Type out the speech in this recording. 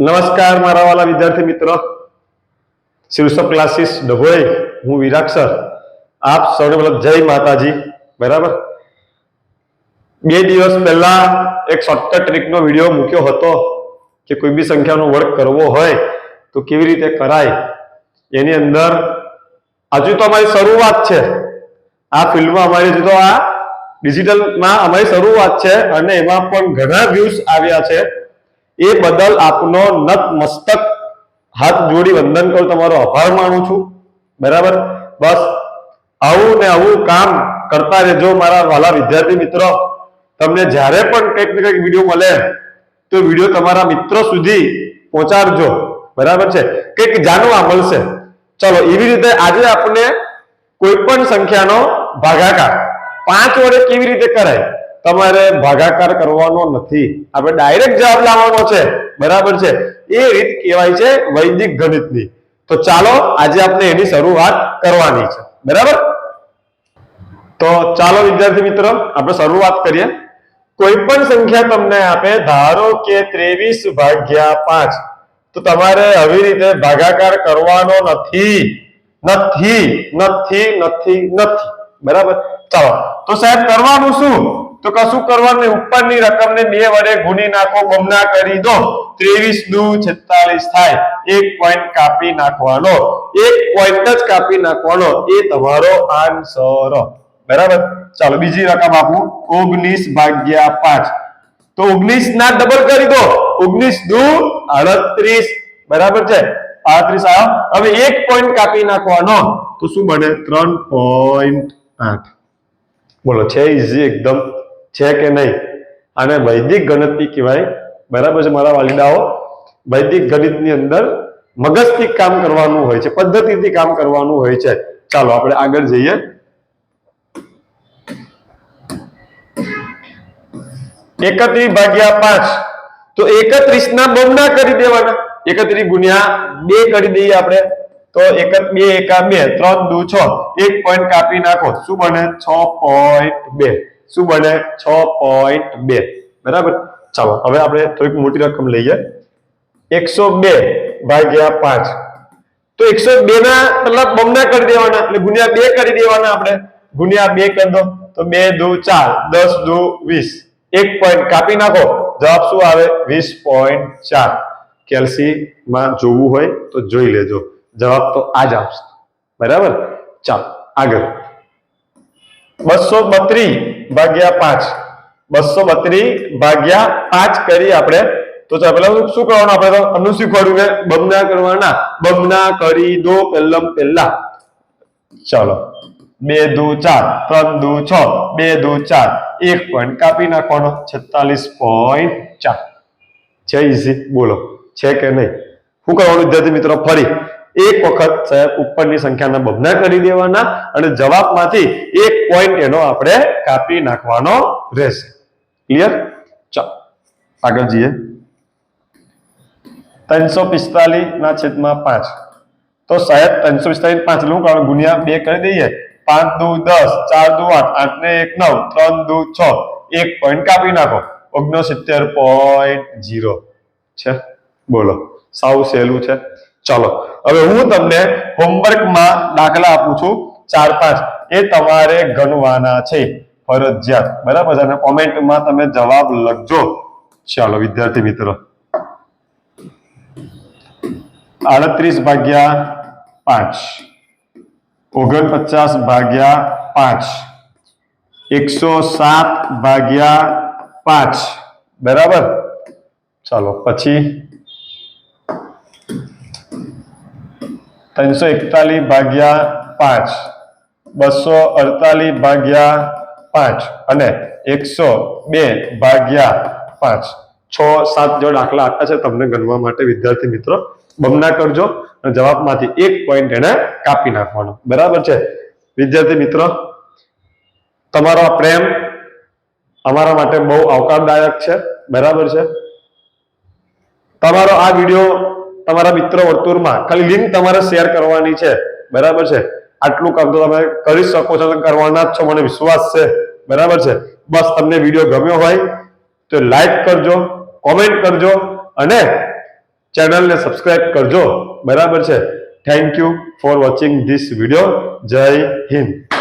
નમસ્કાર મારા વાલા વિદ્યાર્થી મિત્રો, શિવસપ ક્લાસીસ ડભોઈ, હું વિરાગ સર. આપ સૌને મતલબ જય માતાજી. બરાબર, 2 દિવસ પહેલા એક શોર્ટકટ ટ્રીકનો વિડીયો મૂક્યો હતો કે કોઈ બી સંખ્યાનો વર્ગ કરવો હોય તો કેવી રીતે કરાય. એની અંદર હજુ તો અમારી શરૂઆત છે આ ફિલ્ડમાં, અમારી હજુ તો આ ડિજિટલમાં અમારી શરૂઆત છે અને એમાં પણ ઘણા વ્યૂઝ આવ્યા છે. એ બદલ આપનો નતમસ્તક હાથ જોડી વંદન કરું, તમારો આભાર માનું છું. બરાબર, બસ આવું ને આવું કામ કરતા રહેજો મારા વાલા વિદ્યાર્થી મિત્રો. તમને જ્યારે પણ કંઈક ને કંઈક વિડીયો મળે તો વિડીયો તમારા મિત્રો સુધી પહોંચાડજો. બરાબર છે, કંઈક જાણવા મળશે. ચલો, એવી રીતે આજે આપણે કોઈ પણ સંખ્યાનો ભાગાકાર 5 વડે કેવી રીતે કરાય. તમારે ભાગાકાર કરવાનો નથી, આપણે ડાયરેક્ટ જવાબ લાવવાનો છે. બરાબર છે, એ રીત કહેવાય છે વૈદિક ગણિતની. તો ચાલો આજે આપણે એની શરૂઆત કરવાની છે. બરાબર, તો ચાલો વિદ્યાર્થી મિત્રો આપણે શરૂઆત કરીએ. કોઈ પણ સંખ્યા તમને આપે, ધારો કે 23/5, તો તમારે આવી રીતે ભાગાકાર કરવાનો નથી. બરાબર, ચાલો તો સાહેબ કરવાનું શું? તો કશું કરવાનું, ઉપરની રકમને 2 વડે ગુણી નાખો, બમણા કરી દો. 23 દુ 46 થાય. 1 પોઈન્ટ કાપી નાખવાનો, 1 પોઈન્ટ જ કાપી નાખવાનો, એ તમારો આન્સર. બરાબર, ચાલો બીજી રકમ આપું, 19/5. તો 19 ના ડબલ કરી દો, 19 દુ 38. બરાબર છે, 38 આવ્યો. હવે 1 પોઈન્ટ કાપી નાખવાનો, તો શું બને? 3.8. બોલો, છે ઈઝી એકદમ, છે કે નહીં? આને વૈદિક ગણિત કહેવાય. બરાબર છે મારા વાલીડાઓ, વૈદિક ગણિતની અંદર મગજથી કામ કરવાનું હોય છે, પદ્ધતિથી કામ કરવાનું હોય છે. ચાલો આપણે આગળ જઈએ. 31/5, તો 31 ના બમણા કરી દેવાના. 31 ગુણ્યા 2 કરી દઈએ આપણે, તો 2 એકા 2, 3 દુ 6. 1 પોઈન્ટ કાપી નાખો, શું બને? 6.2. શું બને? 6.2. બરાબર, ચાલો હવે આપણે થોડીક મોટી રકમ લઈએ. 102/5, તો 102 ના મતલબ બમણા કરી દેવાના, એટલે ગુણ્યા 2 કરી દેવાના. આપણે ગુણ્યા 2 કરી દો, તો 2 દુ 4, 10 દુ 20. 1 પોઈન્ટ કાપી નાખો, જવાબ શું આવે? 20.4. કેલ્સીમાં જોવું હોય તો જોઈ લેજો, જવાબ તો આ જ આવશે. બરાબર, ચાલો આગળ. 232/5, 232/5 કરી આપણે. તો ચાલો પેલા શું કરવાનું? આપણે તો અનુ શીખવાડ્યું કે બમણા કરવાના. બમણા કરી દો પહેલા. ચાલો, 2 દુ 4, 3 દુ 6, 2 દુ 4, 1 પોઈન્ટ કાપી નાખવાનો, 46.4. છે ઈઝી? બોલો, છે કે નહીં? શું કરવાનું વિદ્યાર્થી મિત્રો? ફરી એક વખત સાહેબ ઉપરની સંખ્યાના બમણા કરી દેવાના અને જવાબમાંથી 1 પોઈન્ટ એનો આપણે કાપી નાખવાનો રહેશે. ક્લિયર? ચાલો આગળ જઈએ. 345/5, તો સાહેબ 345 શું કરવાનું? ગુણ્યા 2 કરી દઈએ. 5 દુ 10, 4 દુ 8, 8 ને 1 9, 3 દુ 6, 1 પોઈન્ટ કાપી નાખો, 69.0 છે. બોલો, સાવ સહેલું છે. ચલો હવે હું તમને હોમવર્કમાં દાખલા આપું છું 4-5, એ તમારે ગણવાના છે ફરજિયાત. બરાબર છે, અને કોમેન્ટમાં તમે જવાબ લખજો. ચાલો વિદ્યાર્થી મિત્રો, 38/5, 49/5, 107/5. બરાબર, ચાલો પછી 341/5, 248/5 અને 102/5. 6-7 જો દાખલા આપ્યા છે તમને ગણવા માટે. વિદ્યાર્થી મિત્રો બમણા કરજો અને જવાબમાંથી 1 પોઈન્ટ એને કાપી નાખવાનો. બરાબર છે વિદ્યાર્થી મિત્રો, તમારો પ્રેમ અમારા માટે બહુ આવકારદાયક છે. બરાબર છે, તમારો આ વિડીયો તમારા મિત્ર વર્તુળમાં ખાલી લિંક તમારે શેર કરવાની છે. બરાબર છે, આટલું કામ તો તમે કરી શકો છો, કરવાના જ છો, મને વિશ્વાસ છે. બરાબર છે, બસ તમને વિડીયો ગમ્યો હોય તો લાઈક કરજો, કોમેન્ટ કરજો અને ચેનલને સબસ્ક્રાઇબ કરજો. બરાબર છે. Thank you for watching this video. જય હિન્દ.